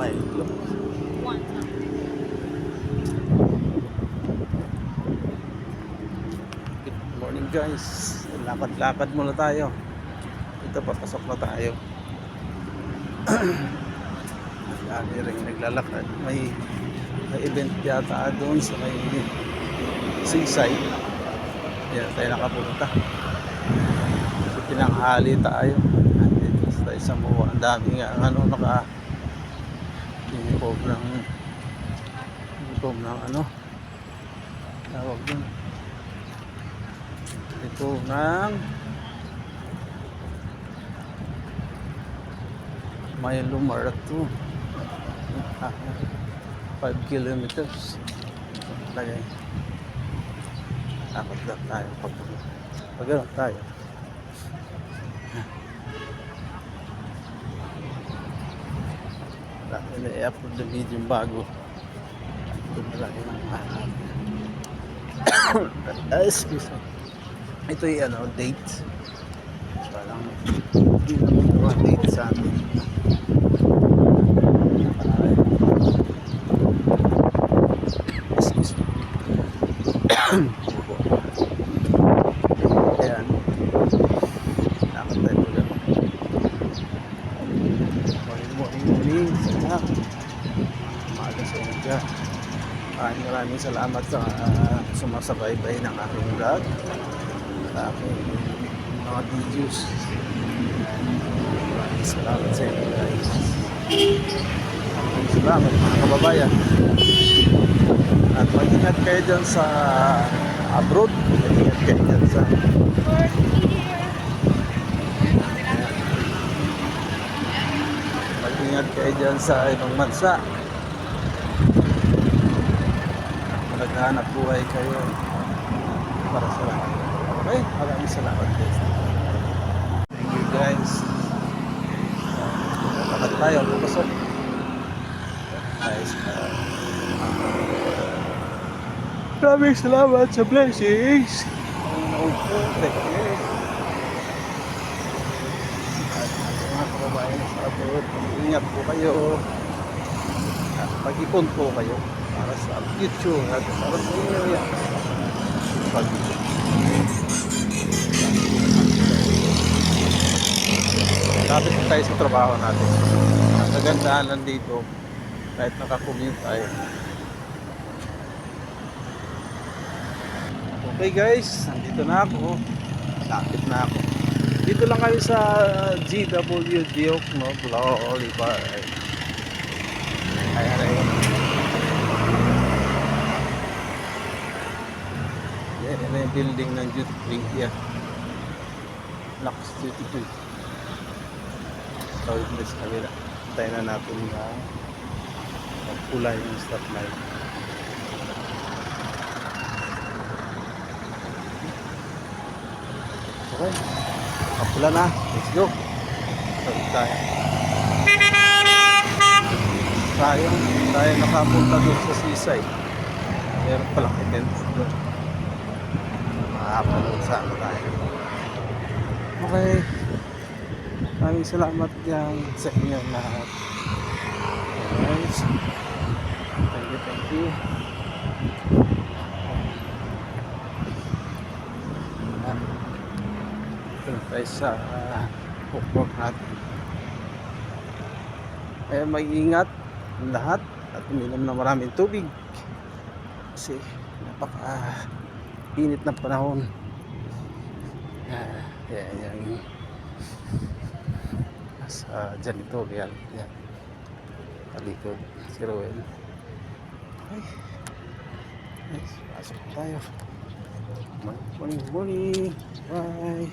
may Good morning guys. Lakad-lakad muna tayo. Ito papasok na tayo. Dami rin naglalakad. May event yata doon sa may seaside. Yan tayo nakapunta. So, pinanghali tayo. Andito tayo sa Moa. Ang dami nga uniform ng tawag dun. Ito ng Milo Marathon. 5 kilometers. Lagay. Takot lang tayo pag tayo. I-upload na video bago. Ito malaki ng excuse me. Ito yung date. Parang hindi naman mga date sa atin. Excuse me. Ayan. Nakot tayo ulit. Morning. Salamat. Umaga sa inyo dyan. Maraming salamat sa sumasabaybay ng aking vlog. Sa aking mga videos. Maraming salamat sa inyo guys. Maraming salamat mga kababayan. At mag-ingat kayo dyan sa abroad. Mag-ingat kayo dyan sa mag-ingat kayo dyan sa ibang bansa. Naghahanap buhay kayo para sa lahat. Okay? Maraming salamat guys. Thank you guys. Lakad tayo. Papasok. Guys. Maraming salamat sa blessings. Mga kababayan sa abroad, ingat po kayo. Pag-ipon po kayo para sa future at para sa inyo yan. Lapit na tayo sa trabaho natin. Ang kagandahan lang dito, kahit nakakommute tayo. Okay guys, nandito na ako. Lapit na ako. Dito lang kayo sa GW Diok, no? Bulao Oliver. Ayan. Yan yung building ng duty free. Yan. Lux duty free. Tawid na sa kanila. Tayo na natin na magkulay yung stop light. Okay. Kapula na. Let's go. Tawid tayo. Tayo nakapunta doon sa seaside. Meron palang event doon. Makapanood sa tayo. Okay. Maraming salamat dyan sa inyo lahat. Guys. Thank you. Ito na tayo sa hookwork natin. Kaya mag-ingat lahat at uminom na maraming tubig kasi napaka init ng panahon. Yan sa janitorial yan talikod si Roel. Okay guys, pasok tayo. Morning. Bye.